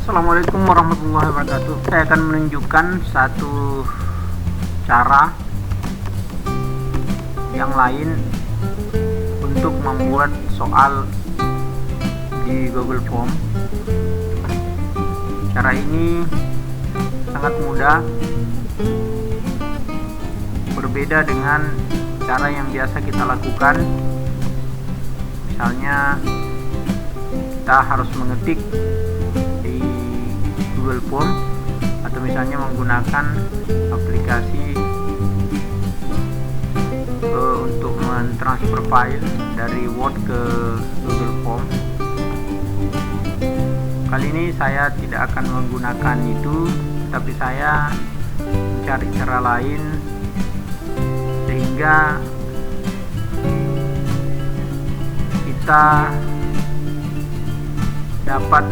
Assalamualaikum warahmatullahi wabarakatuh. Saya akan menunjukkan satu cara yang lain untuk membuat soal di Google Form. Cara ini sangat mudah, berbeda dengan cara yang biasa kita lakukan. Misalnya kita harus mengetik di Google Form atau misalnya menggunakan aplikasi untuk mentransfer file dari Word ke Google Form. Kali ini saya tidak akan menggunakan itu, tapi saya mencari cara lain sehingga kita dapat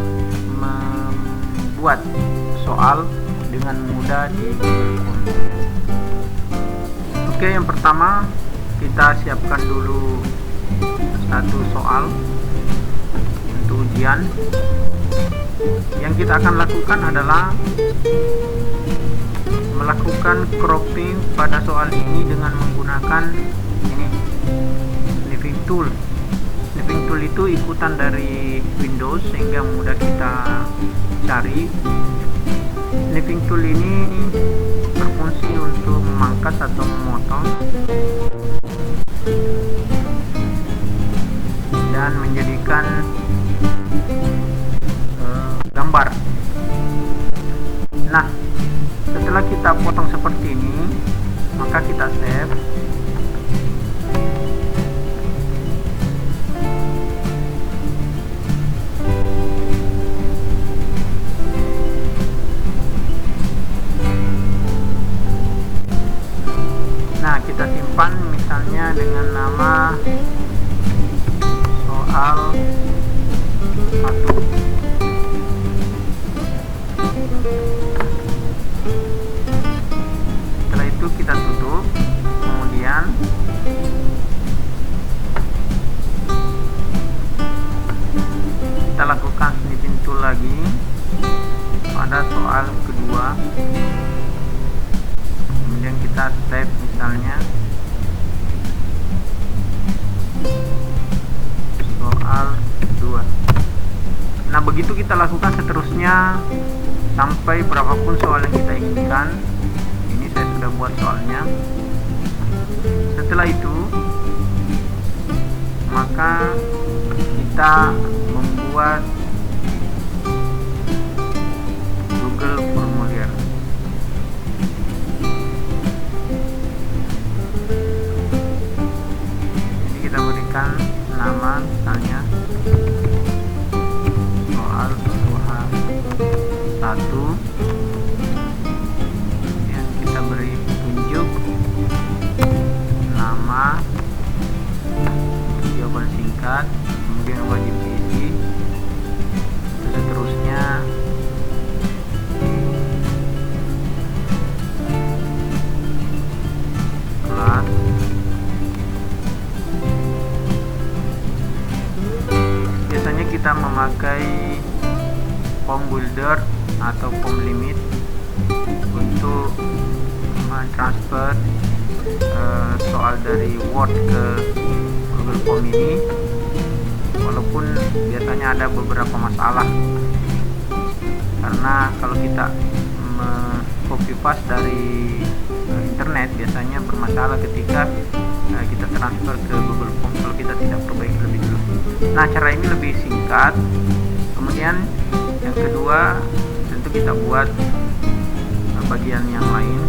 membuat soal dengan mudah di Google Form. Oke, yang pertama kita siapkan dulu satu soal untuk ujian. Yang kita akan lakukan adalah melakukan cropping pada soal ini dengan menggunakan ini, snipping tool. Snipping tool itu ikutan dari Windows sehingga mudah kita cari. Snipping tool ini berfungsi untuk memangkas atau memotong dan menjadikan gambar. Nah, setelah kita potong seperti ini, maka kita save. Nah, kita simpan misalnya dengan nama soal 1. Setelah itu kita tutup, kemudian kita lakukan snipping tool lagi pada soal kedua, kemudian kita save misalnya soal 2. Nah, begitu kita lakukan seterusnya sampai berapapun soal yang kita inginkan. Ini saya sudah buat soalnya. Setelah itu maka kita membuat Google Formulier. Jadi kita berikan nama misalnya soal 1, yang kita beri tunjuk nama, jawaban singkat, kemudian wajib diisi, seterusnya kelas. Biasanya kita memakai form builder atau form limit untuk mentransfer soal dari Word ke Google Form ini, walaupun biasanya ada beberapa masalah karena kalau kita copy paste dari internet biasanya bermasalah ketika kita transfer ke Google Form kalau kita tidak perbaiki lebih dulu. Nah, cara ini lebih singkat. Kemudian yang kedua, tentu kita buat bagian yang lain.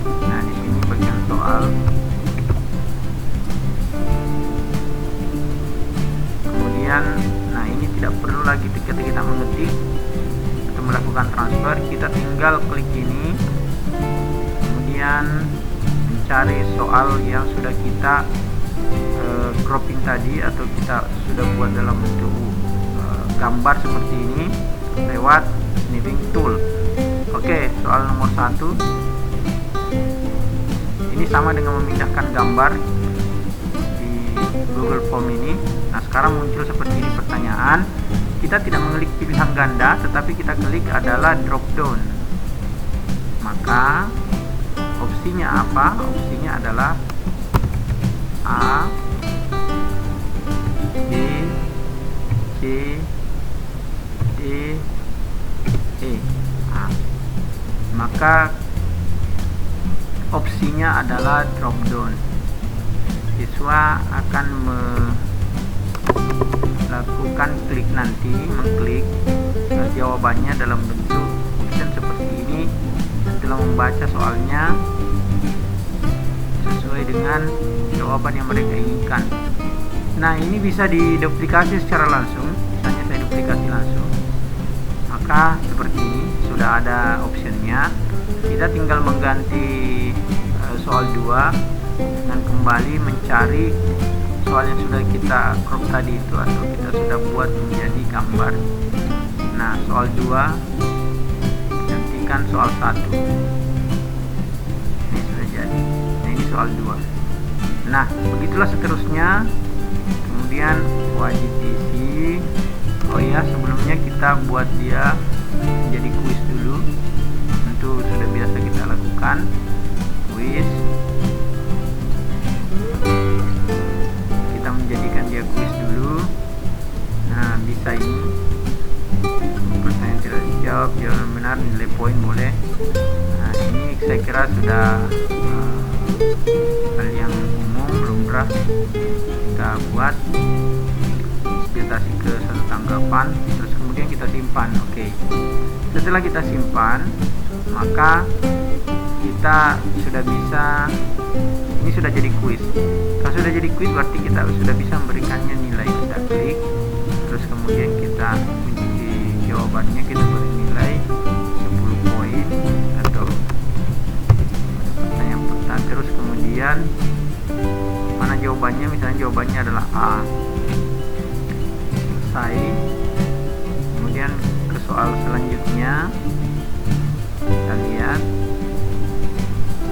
Nah, di sini bagian soal. Kemudian, nah ini tidak perlu lagi ketika kita mengetik atau melakukan transfer, kita tinggal klik ini, kemudian mencari soal yang sudah kita cropping tadi atau kita sudah buat dalam bentuk gambar seperti ini lewat snipping tool. Oke, soal nomor 1 ini sama dengan memindahkan gambar di Google Form ini. Nah, sekarang muncul seperti ini pertanyaan, kita tidak mengklik pilihan ganda, tetapi kita klik adalah drop down. Maka opsinya apa? Opsinya adalah A, B, C, D, E. Maka opsinya adalah drop down. Siswa akan melakukan klik nanti, mengklik jawabannya dalam bentuk option seperti ini. Setelah membaca soalnya sesuai dengan jawaban yang mereka inginkan. Nah, ini bisa diduplikasi secara langsung. Misalnya saya duplikasi langsung, maka seperti ini sudah ada optionnya. Kita tinggal mengganti soal 2 dan kembali mencari soal yang sudah kita crop tadi itu, atau kita sudah buat menjadi gambar. Nah, soal 2 gantikan soal 1. Ini sudah jadi. Nah, ini soal 2. Nah, begitulah seterusnya. Kemudian wajib isi. Oh ya, sebelumnya kita buat dia menjadi kuis dulu. Tentu sudah biasa kita lakukan kuis. Kita menjadikan dia kuis dulu. Nah, bisa ini pertanyaan tidak dijawab, jawaban benar, nilai poin boleh. Nah, ini saya kira sudah hal yang umum, lumrah kita buat. Batasi ke satu tanggapan, terus kemudian kita simpan. Oke. Setelah kita simpan, maka kita sudah bisa, ini sudah jadi kuis. Kalau sudah jadi kuis berarti kita sudah bisa memberikannya nilai. Kita klik, terus kemudian kita kunci jawabannya, kita beri nilai 10 poin atau pertanyaan pertama. Terus kemudian mana jawabannya? Misalnya jawabannya adalah A. Selesai. Kemudian ke soal selanjutnya, kita lihat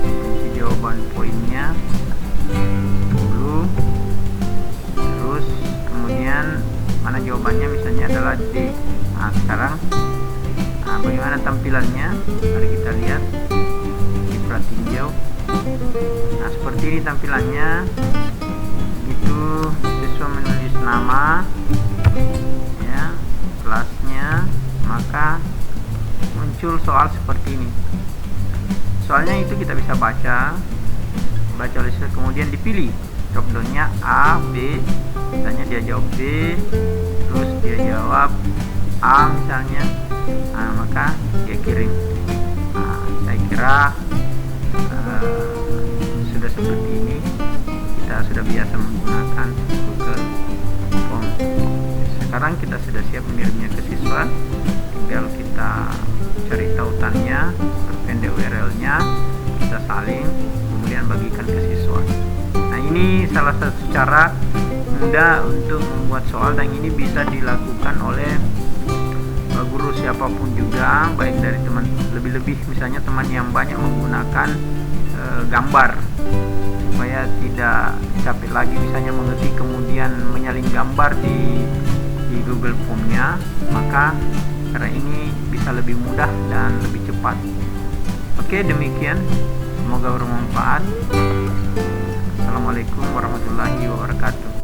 kunci jawaban poinnya 10. Terus kemudian mana jawabannya, misalnya adalah D. Nah, sekarang bagaimana tampilannya? Mari kita lihat di pratinjau. Nah, seperti ini tampilannya. Itu siswa menulis nama, ya, kelasnya, maka muncul soal seperti ini. Soalnya itu kita bisa baca oleh siswa, kemudian dipilih drop downnya A, B. Misalnya dia jawab B, terus dia jawab A misalnya. Nah, maka dia kirim. Nah, saya kira sudah seperti ini. Kita sudah biasa menggunakan Google Form. Sekarang kita sudah siap mengirimnya ke siswa. Tinggal kita cari tautannya, perpendek URL-nya, kita salin, kemudian bagikan ke siswa. Nah, ini salah satu cara mudah untuk membuat soal, dan ini bisa dilakukan oleh guru siapapun juga, baik dari teman, lebih-lebih misalnya teman yang banyak menggunakan gambar, supaya tidak capek lagi misalnya mengetik kemudian menyalin gambar di Google Form-nya. Maka cara ini bisa lebih mudah dan lebih cepat. Oke, demikian, semoga bermanfaat. Assalamualaikum warahmatullahi wabarakatuh.